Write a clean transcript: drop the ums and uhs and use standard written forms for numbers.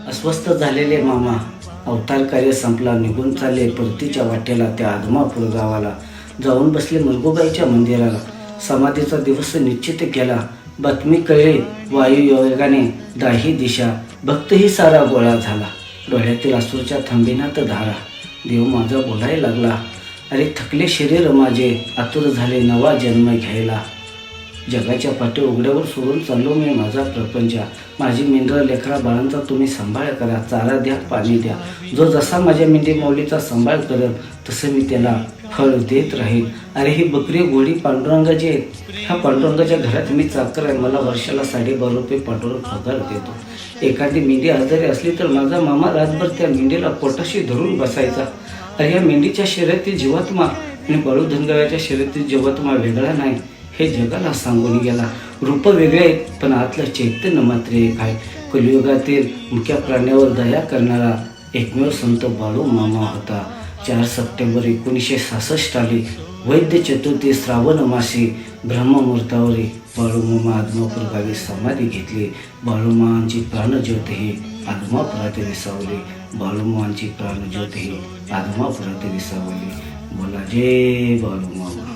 अस्वस्थ झालेले मामा अवतार कार्य संपला, निघून चालले परतीच्या वाटेला. त्या आदमापूर गावाला जाऊन बसले मलगूबाईच्या मंदिराला. समाधीचा दिवस निश्चित केला. बातमी कळली वायुयोगाने दाही दिशा. भक्तही सारा गोळा झाला. डोळ्यातील अश्रूच्या थांबेनात धारा. देव माझा बोलायला लागला, अरे थकले शरीर माझे, आतुर झाले नवा जन्म घ्यायला. जगाच्या पाठी उघड्यावर सोडून चाललो मी माझा प्रपंच. माझी मेंढरं लेकरा बाळांचा तुम्ही सांभाळ करा. चारा द्या, पाणी द्या. जो जसा माझ्या मेंढी माऊलीचा सांभाळ करेल तसं मी त्याला फळ देत राहील. अरे ही बकरी घोडी पांडुरंगाची आहेत. ह्या पांडुरंगाच्या घरात मी चाकर आहे. मला वर्षाला 12.5 रुपये पांडुरंग पगार देतो. एखादी मेंढी आजारी असली तर माझा मामा रातभर त्या मेंढीला पोटाशी धरून बसायचा. अरे या मेंढीच्या शर्यतीत जीवात्मा आणि बाळू धनगराच्या शर्यतीत जीवात्मा वेगळा नाही हे जगाला सांगून गेला. रूप वेगळे आहेत पण आतलं चैतन्य मात्र एक आहे. कलियुगातील मुक्या प्राण्यावर दया करणारा एकमेव संत बाळू मामा होता. 4 सप्टेंबर 1966 साली वैद्य चतुर्थी श्रावण मासी ब्रह्ममुहूर्तावरी बाळूमामा आदमापूर गावी समाधी घेतली. बाळूमामांची प्राणज्योत ही आदमापुरात विसावली. बाळूमामांची प्राणज्योत ही आदमापुरात विसावली. बोला जय बाळूमामा.